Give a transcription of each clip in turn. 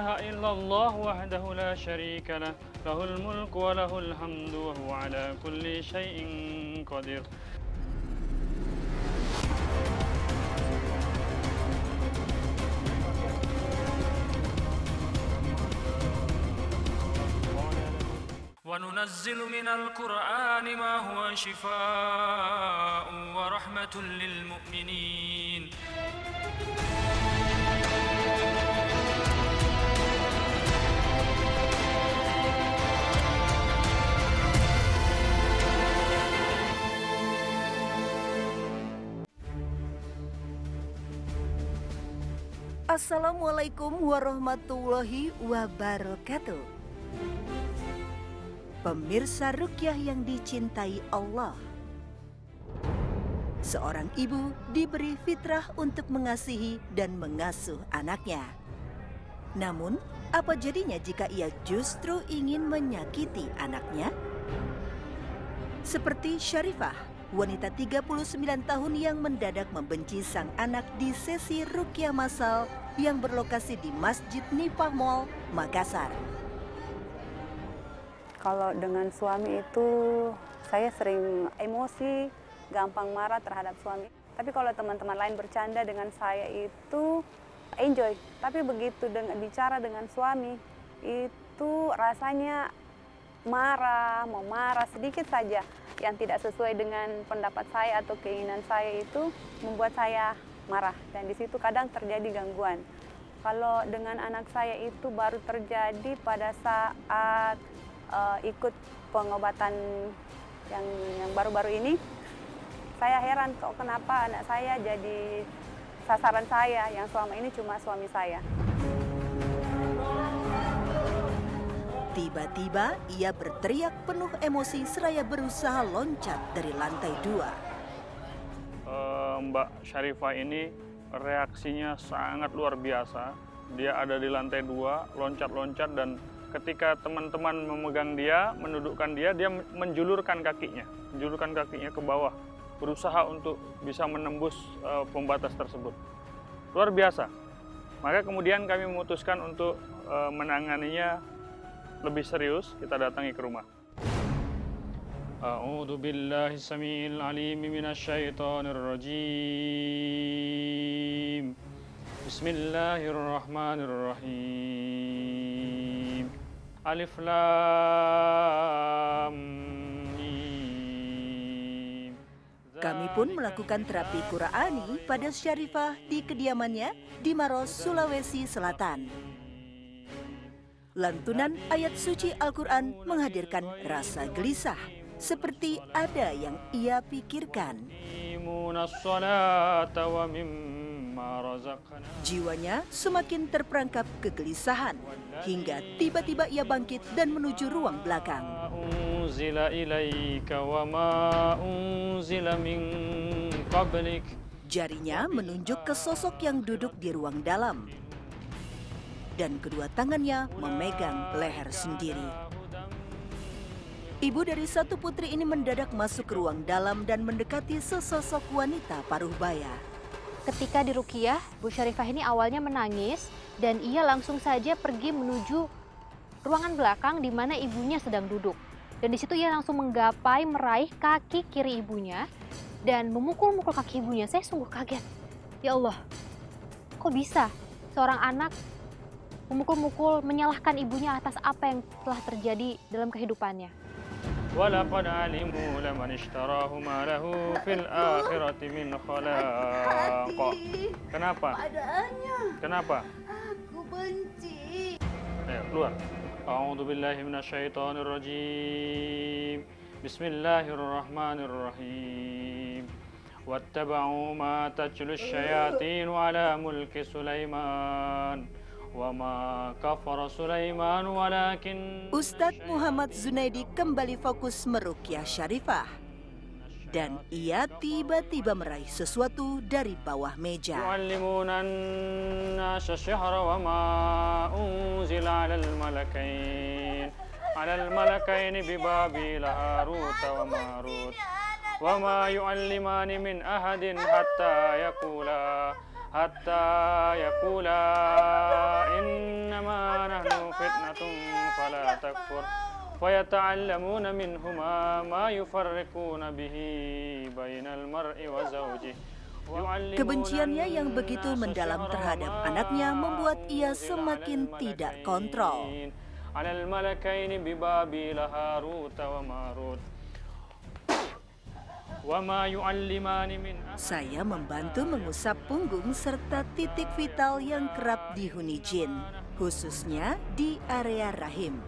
ilaha illallah wahdahu la syarika lah, lahul mulku wa lahul hamdu wa huwa ala kulli syai'in qadir. وننزل من القرآن ما هو شفاء ورحمة للمؤمنين. Assalamualaikum warahmatullahi wabarakatuh. Pemirsa Ruqyah yang dicintai Allah, seorang ibu diberi fitrah untuk mengasihi dan mengasuh anaknya. Namun, apa jadinya jika ia justru ingin menyakiti anaknya? Seperti Syarifah, wanita 39 tahun yang mendadak membenci sang anak di sesi Ruqyah massal yang berlokasi di Masjid Nipah Mall, Makassar. Kalau dengan suami itu saya sering emosi, gampang marah terhadap suami. Tapi kalau teman-teman lain bercanda dengan saya itu enjoy. Tapi begitu bicara dengan suami itu rasanya marah, mau marah sedikit saja yang tidak sesuai dengan pendapat saya atau keinginan saya itu membuat saya marah. Dan di situ kadang terjadi gangguan. Kalau dengan anak saya itu baru terjadi pada saat ikut pengobatan yang baru-baru ini. Saya heran kok kenapa anak saya jadi sasaran saya, yang selama ini cuma suami saya. Tiba-tiba ia berteriak penuh emosi seraya berusaha loncat dari lantai 2. Mbak Syarifah ini reaksinya sangat luar biasa. Dia ada di lantai 2, loncat-loncat, dan ketika teman-teman memegang dia, menundukkan dia, dia menjulurkan kakinya ke bawah, berusaha untuk bisa menembus pembatas tersebut. Luar biasa. Maka kemudian kami memutuskan untuk menanganinya lebih serius. Kita datangi ke rumah. A'udzu billahi samiil alim minasyaitonir rajim. Bismillahirrahmanirrahim. Alif Lam Mim. Kami pun melakukan terapi Qur'ani pada Syarifah di kediamannya di Maros, Sulawesi Selatan. Lantunan ayat suci Al-Quran menghadirkan rasa gelisah, seperti ada yang ia pikirkan. Jiwanya semakin terperangkap kegelisahan, hingga tiba-tiba ia bangkit dan menuju ruang belakang. Jarinya menunjuk ke sosok yang duduk di ruang dalam, dan kedua tangannya memegang leher sendiri. Ibu dari satu putri ini mendadak masuk ke ruang dalam dan mendekati sesosok wanita paruh baya. Ketika di Ruqyah, Bu Syarifah ini awalnya menangis dan ia langsung saja pergi menuju ruangan belakang di mana ibunya sedang duduk. Dan di situ ia langsung menggapai meraih kaki kiri ibunya dan memukul-mukul kaki ibunya. Saya sungguh kaget. Ya Allah, kok bisa seorang anak memukul-mukul, menyalahkan ibunya atas apa yang telah terjadi dalam kehidupannya? وَلَقَدْ عَلِمُوا لَمَنِ اشْتَرَاهُ مَا لَهُ فِي الْآخِرَةِ مِنْ خَلَاقٍ. Kenapa? Kenapa? Aku benci. Ayo, keluar. A'udzu billahi minasyaitonir rajim. Bismillahirrahmanirrahim. Wattaba'u ma tatlu asyayatin 'ala mulki Sulaiman. Wama kafara Sulaiman walakin. Ustadz Muhammad Zunaidi kembali fokus meruqyah Syarifah, dan ia tiba-tiba meraih sesuatu dari bawah meja. Yu'allimuna an-nasa syahra wama unzila 'alal malakain bi Babil Harut wa Marut. Wama yu'allimani min ahadin hatta yaqula hatta yaqula innama nahnu fitnatun fala takfur fayata'allamuna minhuma ma yufarriquna bihi bainal mar'i wa zawjihi. Kebenciannya yang begitu mendalam terhadap anaknya membuat ia semakin tidak kontrol. Saya membantu mengusap punggung serta titik vital yang kerap dihuni jin, khususnya di area rahim.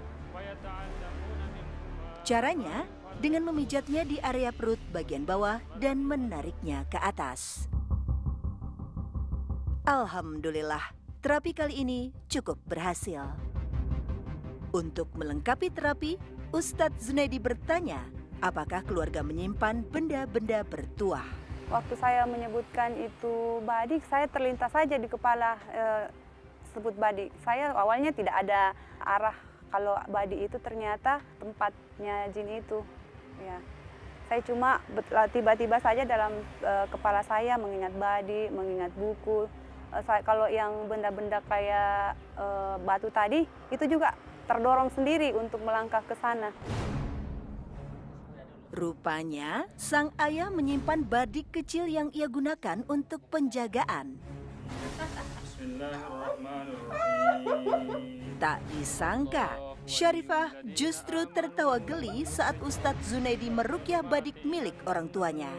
Caranya dengan memijatnya di area perut bagian bawah dan menariknya ke atas. Alhamdulillah, terapi kali ini cukup berhasil. Untuk melengkapi terapi, Ustadz Zunaidi bertanya, apakah keluarga menyimpan benda-benda bertuah? Waktu saya menyebutkan itu badik, saya terlintas saja di kepala sebut badik. Saya awalnya tidak ada arah kalau badik itu ternyata tempatnya jin itu. Ya. Saya cuma tiba-tiba saja dalam kepala saya mengingat badik, mengingat buku. Kalau yang benda-benda kayak batu tadi, itu juga terdorong sendiri untuk melangkah ke sana. Rupanya, sang ayah menyimpan badik kecil yang ia gunakan untuk penjagaan. Tak disangka, Syarifah justru tertawa geli saat Ustadz Zunaidi meruqyah badik milik orang tuanya.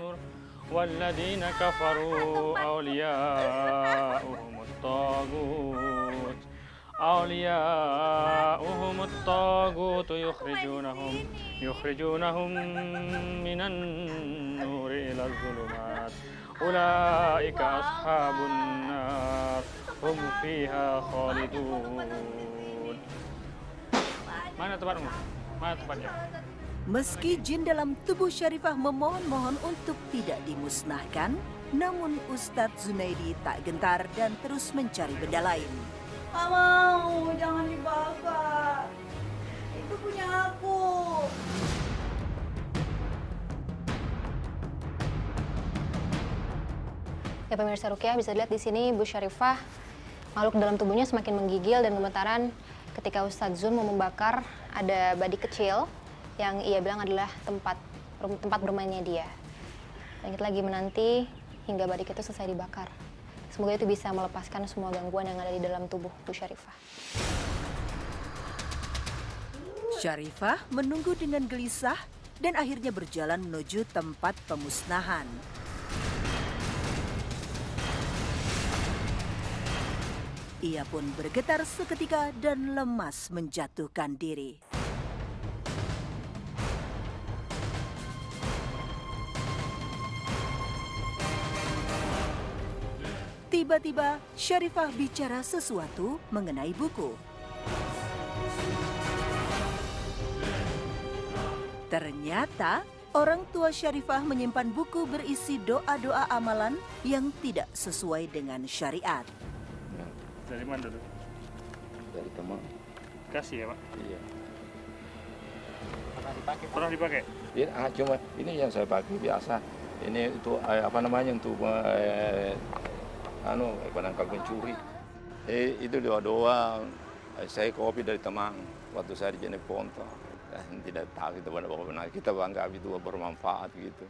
والذين كفروا أولياؤهم الطاغوت يخرجونهم من النور إلى الظلمات أولئك أصحاب النار هم فيها خالدون. Mana tempatmu? Mana tempatnya? Meski jin dalam tubuh Syarifah memohon-mohon untuk tidak dimusnahkan, namun Ustadz Zunaidi tak gentar dan terus mencari benda lain. Nggak mau, jangan dibakar. Itu punya aku. Ya pemirsa Ruqyah, bisa dilihat di sini Bu Syarifah makhluk dalam tubuhnya semakin menggigil dan gemetaran ketika Ustadz Zun mau membakar ada badik kecil yang ia bilang adalah tempat bermainnya dia. Dan kita lagi menanti hingga badik itu selesai dibakar. Semoga itu bisa melepaskan semua gangguan yang ada di dalam tubuh Bu Syarifah. Syarifah menunggu dengan gelisah dan akhirnya berjalan menuju tempat pemusnahan. Ia pun bergetar seketika dan lemas menjatuhkan diri. Tiba-tiba, Syarifah bicara sesuatu mengenai buku. Ternyata, orang tua Syarifah menyimpan buku berisi doa-doa amalan yang tidak sesuai dengan syariat. Dari mana dulu? Dari teman. Kasih ya, Pak? Iya. Pernah dipakai? Iya, cuma ini yang saya pakai biasa. Ini itu apa namanya untuk penangkal pencuri. Itu doa-doa saya kopi dari teman waktu saya di Jeneponto. Tidak tahu itu benar-benar kita bangga itu bermanfaat gitu.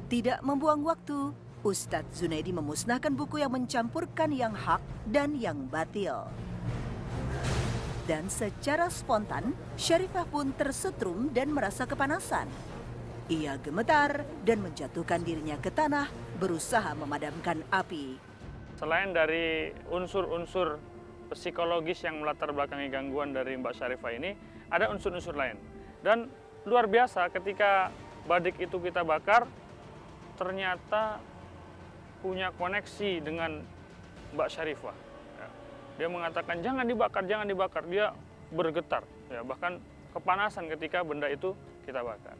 Tidak membuang waktu, Ustadz Zunaidi memusnahkan buku yang mencampurkan yang hak dan yang batil. Dan secara spontan, Syarifah pun tersetrum dan merasa kepanasan. Ia gemetar dan menjatuhkan dirinya ke tanah, berusaha memadamkan api. Selain dari unsur-unsur psikologis yang melatar belakangi gangguan dari Mbak Syarifah ini, ada unsur-unsur lain. Dan luar biasa ketika badik itu kita bakar, ternyata punya koneksi dengan Mbak Syarifah. Dia mengatakan jangan dibakar, jangan dibakar. Dia bergetar, ya, bahkan kepanasan ketika benda itu kita bakar.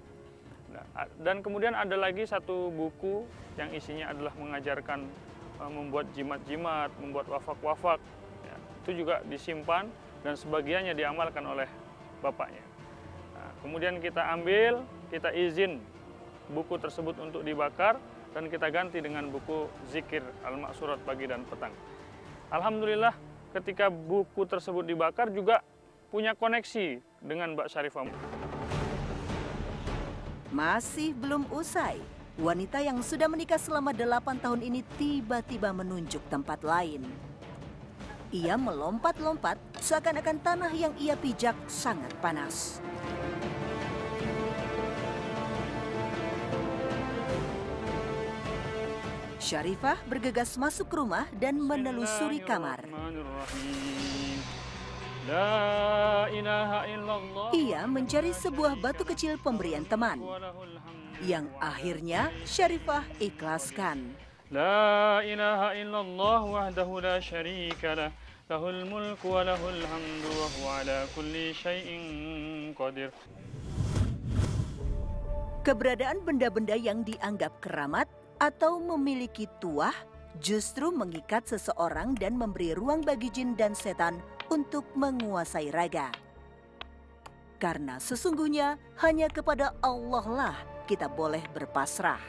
Nah, dan kemudian ada lagi satu buku yang isinya adalah mengajarkan membuat jimat-jimat, membuat wafak-wafak. Ya, itu juga disimpan dan sebagiannya diamalkan oleh bapaknya. Nah, kemudian kita ambil, kita izin buku tersebut untuk dibakar, dan kita ganti dengan buku zikir Al-Maksurat pagi dan petang. Alhamdulillah ketika buku tersebut dibakar juga punya koneksi dengan Mbak Syarifah. Masih belum usai, wanita yang sudah menikah selama 8 tahun ini tiba-tiba menunjuk tempat lain. Ia melompat-lompat seakan-akan tanah yang ia pijak sangat panas. Syarifah bergegas masuk rumah dan menelusuri kamar. Ia mencari sebuah batu kecil pemberian teman, yang akhirnya Syarifah ikhlaskan. La ilaha illallah wahdahu la syarika lah, lahul mulku wa lahul hamdu wa huwa ala kulli syai'in qadir. Keberadaan benda-benda yang dianggap keramat atau memiliki tuah justru mengikat seseorang dan memberi ruang bagi jin dan setan untuk menguasai raga. Karena sesungguhnya hanya kepada Allah lah kita boleh berpasrah.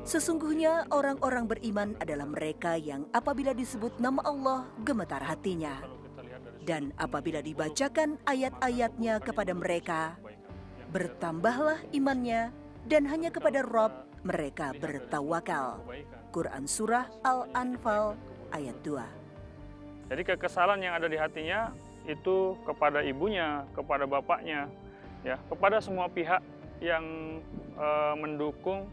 Sesungguhnya orang-orang beriman adalah mereka yang apabila disebut nama Allah gemetar hatinya. Dan apabila dibacakan ayat-ayatnya kepada mereka, bertambahlah imannya dan hanya kepada Rabb mereka bertawakal. Quran Surah Al-Anfal ayat 2. Jadi kekesalan yang ada di hatinya itu kepada ibunya, kepada bapaknya, ya, kepada semua pihak yang mendukung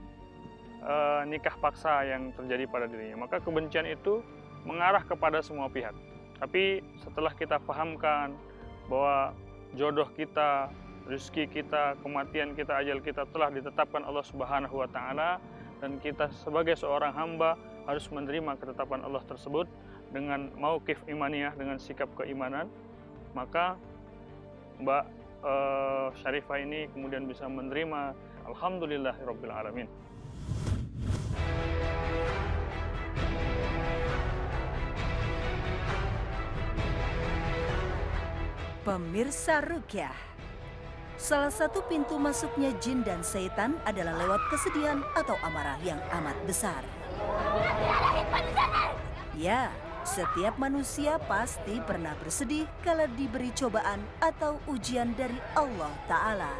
nikah paksa yang terjadi pada dirinya. Maka kebencian itu mengarah kepada semua pihak. Tapi setelah kita pahamkan bahwa jodoh kita, rezeki kita, kematian kita, ajal kita telah ditetapkan Allah Subhanahu wa Ta'ala, dan kita sebagai seorang hamba harus menerima ketetapan Allah tersebut dengan mauqif imaniyah, dengan sikap keimanan, maka Mbak Syarifah ini kemudian bisa menerima. Alhamdulillahirabbil alamin. Pemirsa Ruqyah, salah satu pintu masuknya jin dan setan adalah lewat kesedihan atau amarah yang amat besar. Ya, setiap manusia pasti pernah bersedih kala diberi cobaan atau ujian dari Allah Ta'ala.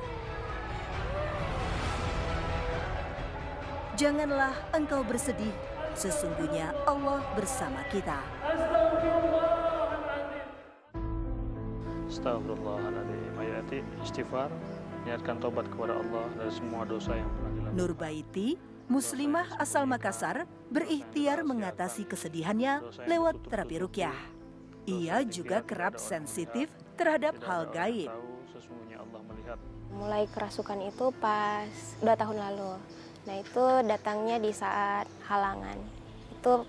Janganlah engkau bersedih, sesungguhnya Allah bersama kita. Astagfirullahaladzim. Ayati istighfar, niatkan tobat kepada Allah dari semua dosa yang pernah dilakukan. Nurbaiti, muslimah asal Makassar, berikhtiar mengatasi kesedihannya lewat terapi ruqyah. Ia juga kerap sensitif terhadap hal gaib. Mulai kerasukan itu pas 2 tahun lalu. Nah itu datangnya di saat halangan. Itu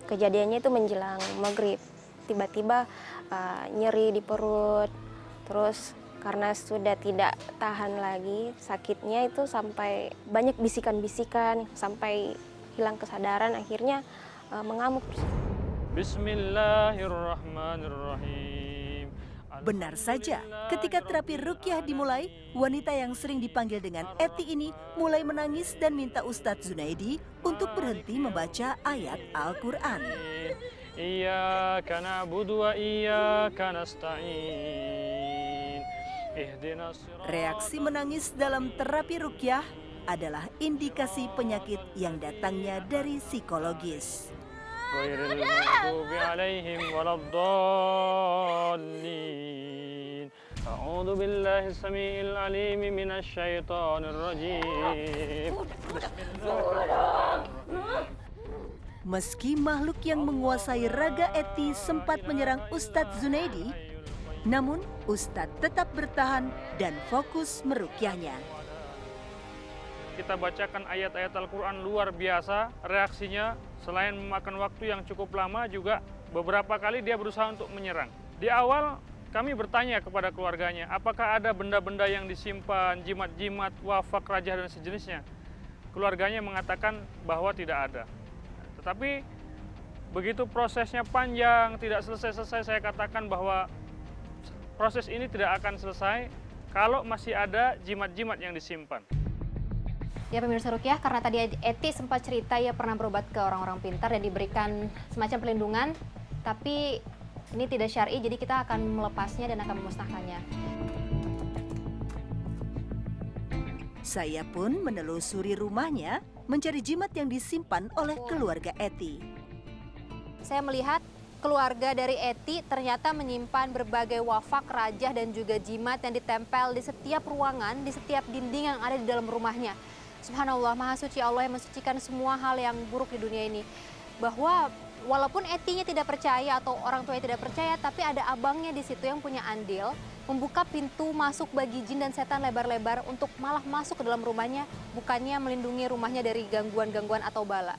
kejadiannya itu menjelang maghrib. Tiba-tiba nyeri di perut, terus karena sudah tidak tahan lagi sakitnya itu sampai banyak bisikan-bisikan sampai hilang kesadaran, akhirnya mengamuk. Bismillahirrahmanirrahim. Benar saja, ketika terapi ruqyah dimulai, wanita yang sering dipanggil dengan Eti ini mulai menangis dan minta Ustadz Zunaidi untuk berhenti membaca ayat Al-Quran. Iyyaka na'budu wa iyyaka nasta'in. Ihdinas siratal. Reaksi menangis dalam terapi ruqyah adalah indikasi penyakit yang datangnya dari psikologis. Ghairil maghdubi 'alaihim waladdallin. A'udzu billahi samiil 'aliim minasy syaithaanir rajiim. Meski makhluk yang menguasai raga Eti sempat menyerang Ustadz Zunaidi, namun Ustadz tetap bertahan dan fokus meruqyahnya. Kita bacakan ayat-ayat Al-Quran luar biasa, reaksinya selain memakan waktu yang cukup lama juga beberapa kali dia berusaha untuk menyerang. Di awal kami bertanya kepada keluarganya, apakah ada benda-benda yang disimpan, jimat-jimat, wafak, raja dan sejenisnya. Keluarganya mengatakan bahwa tidak ada. Tetapi begitu prosesnya panjang, tidak selesai-selesai, saya katakan bahwa proses ini tidak akan selesai kalau masih ada jimat-jimat yang disimpan. Ya pemirsa Ruqyah, karena tadi Eti sempat cerita ia pernah berobat ke orang-orang pintar dan diberikan semacam perlindungan, tapi ini tidak syar'i, jadi kita akan melepasnya dan akan memusnahkannya. Saya pun menelusuri rumahnya mencari jimat yang disimpan oleh keluarga Eti. Saya melihat keluarga dari Eti ternyata menyimpan berbagai wafak, rajah, dan juga jimat yang ditempel di setiap ruangan, di setiap dinding yang ada di dalam rumahnya. Subhanallah, Maha Suci Allah yang mensucikan semua hal yang buruk di dunia ini. Bahwa walaupun Etinya tidak percaya atau orang tuanya tidak percaya, tapi ada abangnya di situ yang punya andil, membuka pintu masuk bagi jin dan setan lebar-lebar untuk malah masuk ke dalam rumahnya, bukannya melindungi rumahnya dari gangguan-gangguan atau bala.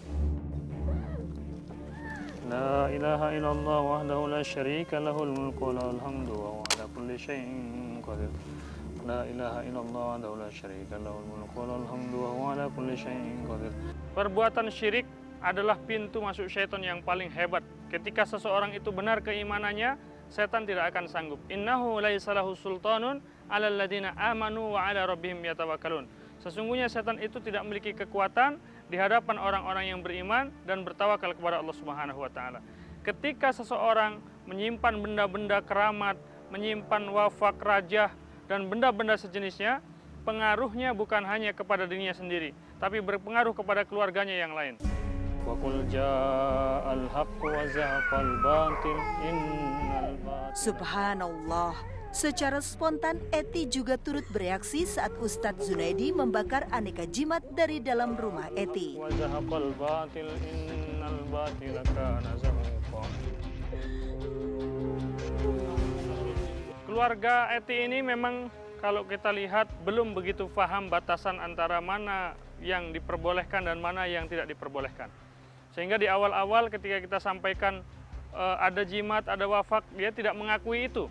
La ilaha illallah wahdahu la syarika lahul mulku wa lahul hamdu wa huwa ala kulli syai'in qadir. La ilaha illallah wahdahu la syarika lahul mulku wa lahul hamdu wa huwa ala kulli syai'in qadir. Perbuatan syirik adalah pintu masuk syaitan yang paling hebat. Ketika seseorang itu benar keimanannya, setan tidak akan sanggup. Innahu laisa lahu sultanun 'alal ladzina amanu wa 'ala rabbihim yatawakkalun. Sesungguhnya setan itu tidak memiliki kekuatan di hadapan orang-orang yang beriman dan bertawakal kepada Allah Subhanahu wa taala. Ketika seseorang menyimpan benda-benda keramat, menyimpan wafak, rajah, dan benda-benda sejenisnya, pengaruhnya bukan hanya kepada dirinya sendiri, tapi berpengaruh kepada keluarganya yang lain. Wa qul ja'al haqqu wa zahaqal batil innal batila. Subhanallah, secara spontan Eti juga turut bereaksi saat Ustadz Zunaidi membakar aneka jimat dari dalam rumah Eti. Wa zahaqal batil innal batila kana zahuqa. Keluarga Eti ini memang kalau kita lihat belum begitu paham batasan antara mana yang diperbolehkan dan mana yang tidak diperbolehkan. Sehingga di awal-awal ketika kita sampaikan ada jimat, ada wafak, dia tidak mengakui itu.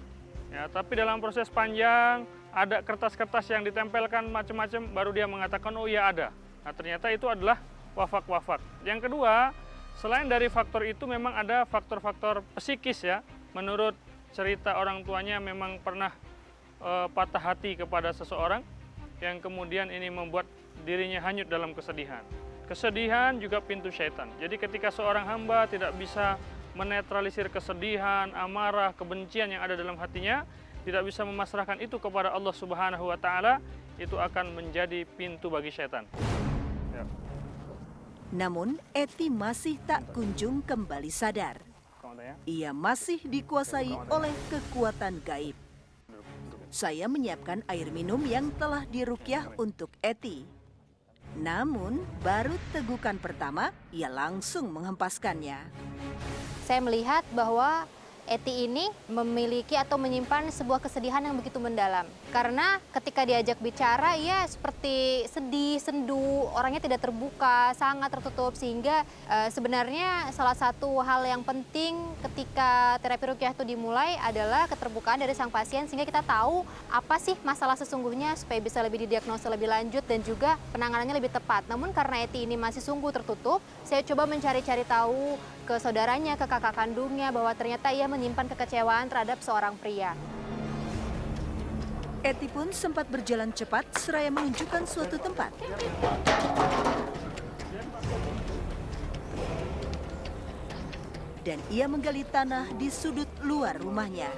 Ya, tapi dalam proses panjang ada kertas-kertas yang ditempelkan macam-macam, baru dia mengatakan oh iya ada. Nah ternyata itu adalah wafak-wafak. Yang kedua, selain dari faktor itu memang ada faktor-faktor psikis ya. Menurut cerita orang tuanya memang pernah patah hati kepada seseorang yang kemudian ini membuat dirinya hanyut dalam kesedihan. Kesedihan juga pintu syaitan. Jadi ketika seorang hamba tidak bisa menetralisir kesedihan, amarah, kebencian yang ada dalam hatinya, tidak bisa memasrahkan itu kepada Allah Subhanahu wa taala, itu akan menjadi pintu bagi syaitan. Ya. Namun Eti masih tak kunjung kembali sadar. Ia masih dikuasai oleh kekuatan gaib. Saya menyiapkan air minum yang telah diruqyah untuk Eti. Namun, baru tegukan pertama, ia langsung menghempaskannya. Saya melihat bahwa Eti ini memiliki atau menyimpan sebuah kesedihan yang begitu mendalam. Karena ketika diajak bicara, ia seperti sedih, sendu, orangnya tidak terbuka, sangat tertutup. Sehingga sebenarnya salah satu hal yang penting ketika terapi ruqyah itu dimulai adalah keterbukaan dari sang pasien. Sehingga kita tahu apa sih masalah sesungguhnya supaya bisa lebih didiagnosa lebih lanjut dan juga penanganannya lebih tepat. Namun karena Eti ini masih sungguh tertutup, saya coba mencari-cari tahu ke saudaranya, ke kakak kandungnya bahwa ternyata ia menyimpan kekecewaan terhadap seorang pria. Eti pun sempat berjalan cepat seraya menunjukkan suatu tempat. Dan ia menggali tanah di sudut luar rumahnya.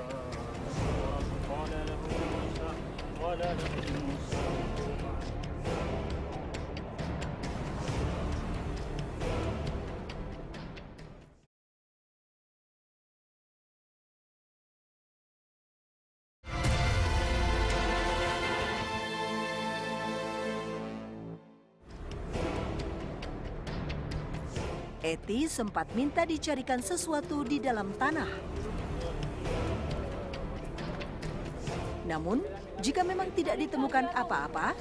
Eti sempat minta dicarikan sesuatu di dalam tanah. Namun, jika memang tidak ditemukan apa-apa,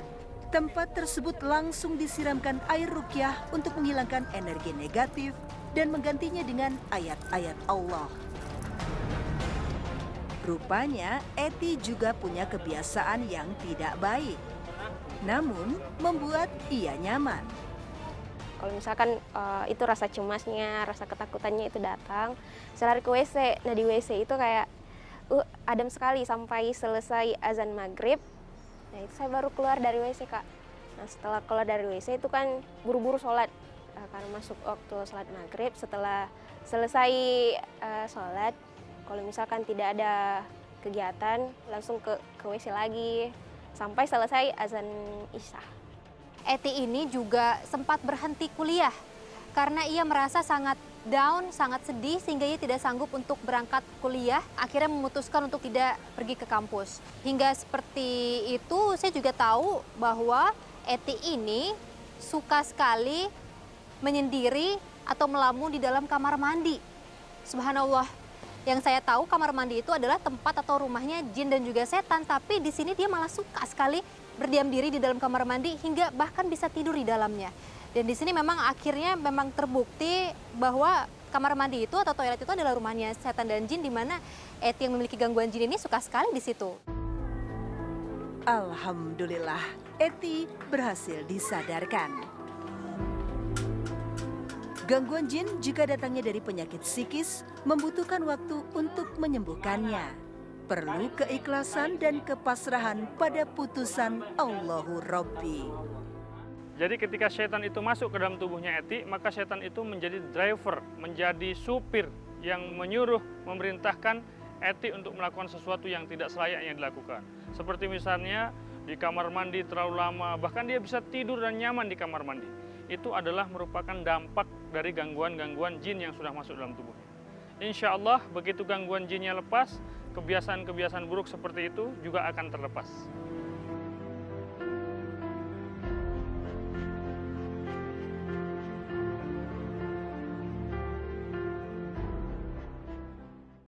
tempat tersebut langsung disiramkan air ruqyah untuk menghilangkan energi negatif dan menggantinya dengan ayat-ayat Allah. Rupanya, Eti juga punya kebiasaan yang tidak baik, namun membuat ia nyaman. Kalau misalkan itu rasa cemasnya, rasa ketakutannya itu datang, saya lari ke WC. Nah di WC itu kayak adem sekali sampai selesai azan maghrib. Nah itu saya baru keluar dari WC Kak. Nah setelah keluar dari WC itu kan buru-buru sholat. Karena masuk waktu sholat maghrib, setelah selesai sholat, kalau misalkan tidak ada kegiatan langsung ke WC lagi sampai selesai azan Isya. Eti ini juga sempat berhenti kuliah karena ia merasa sangat down, sangat sedih sehingga ia tidak sanggup untuk berangkat kuliah. Akhirnya memutuskan untuk tidak pergi ke kampus. Hingga seperti itu saya juga tahu bahwa Eti ini suka sekali menyendiri atau melamun di dalam kamar mandi. Subhanallah. Yang saya tahu kamar mandi itu adalah tempat atau rumahnya jin dan juga setan, tapi di sini dia malah suka sekali berdiam diri di dalam kamar mandi hingga bahkan bisa tidur di dalamnya. Dan di sini memang akhirnya memang terbukti bahwa kamar mandi itu atau toilet itu adalah rumahnya setan dan jin, di mana Eti yang memiliki gangguan jin ini suka sekali di situ. Alhamdulillah, Eti berhasil disadarkan. Gangguan jin jika datangnya dari penyakit psikis membutuhkan waktu untuk menyembuhkannya. Perlu keikhlasan dan kepasrahan pada putusan Allahu Rabbi. Jadi ketika setan itu masuk ke dalam tubuhnya Eti, maka setan itu menjadi driver, menjadi supir yang menyuruh, memerintahkan Eti untuk melakukan sesuatu yang tidak selayaknya dilakukan. Seperti misalnya di kamar mandi terlalu lama, bahkan dia bisa tidur dan nyaman di kamar mandi. Itu adalah merupakan dampak dari gangguan-gangguan jin yang sudah masuk dalam tubuhnya. Insya Allah begitu gangguan jinnya lepas, kebiasaan-kebiasaan buruk seperti itu juga akan terlepas.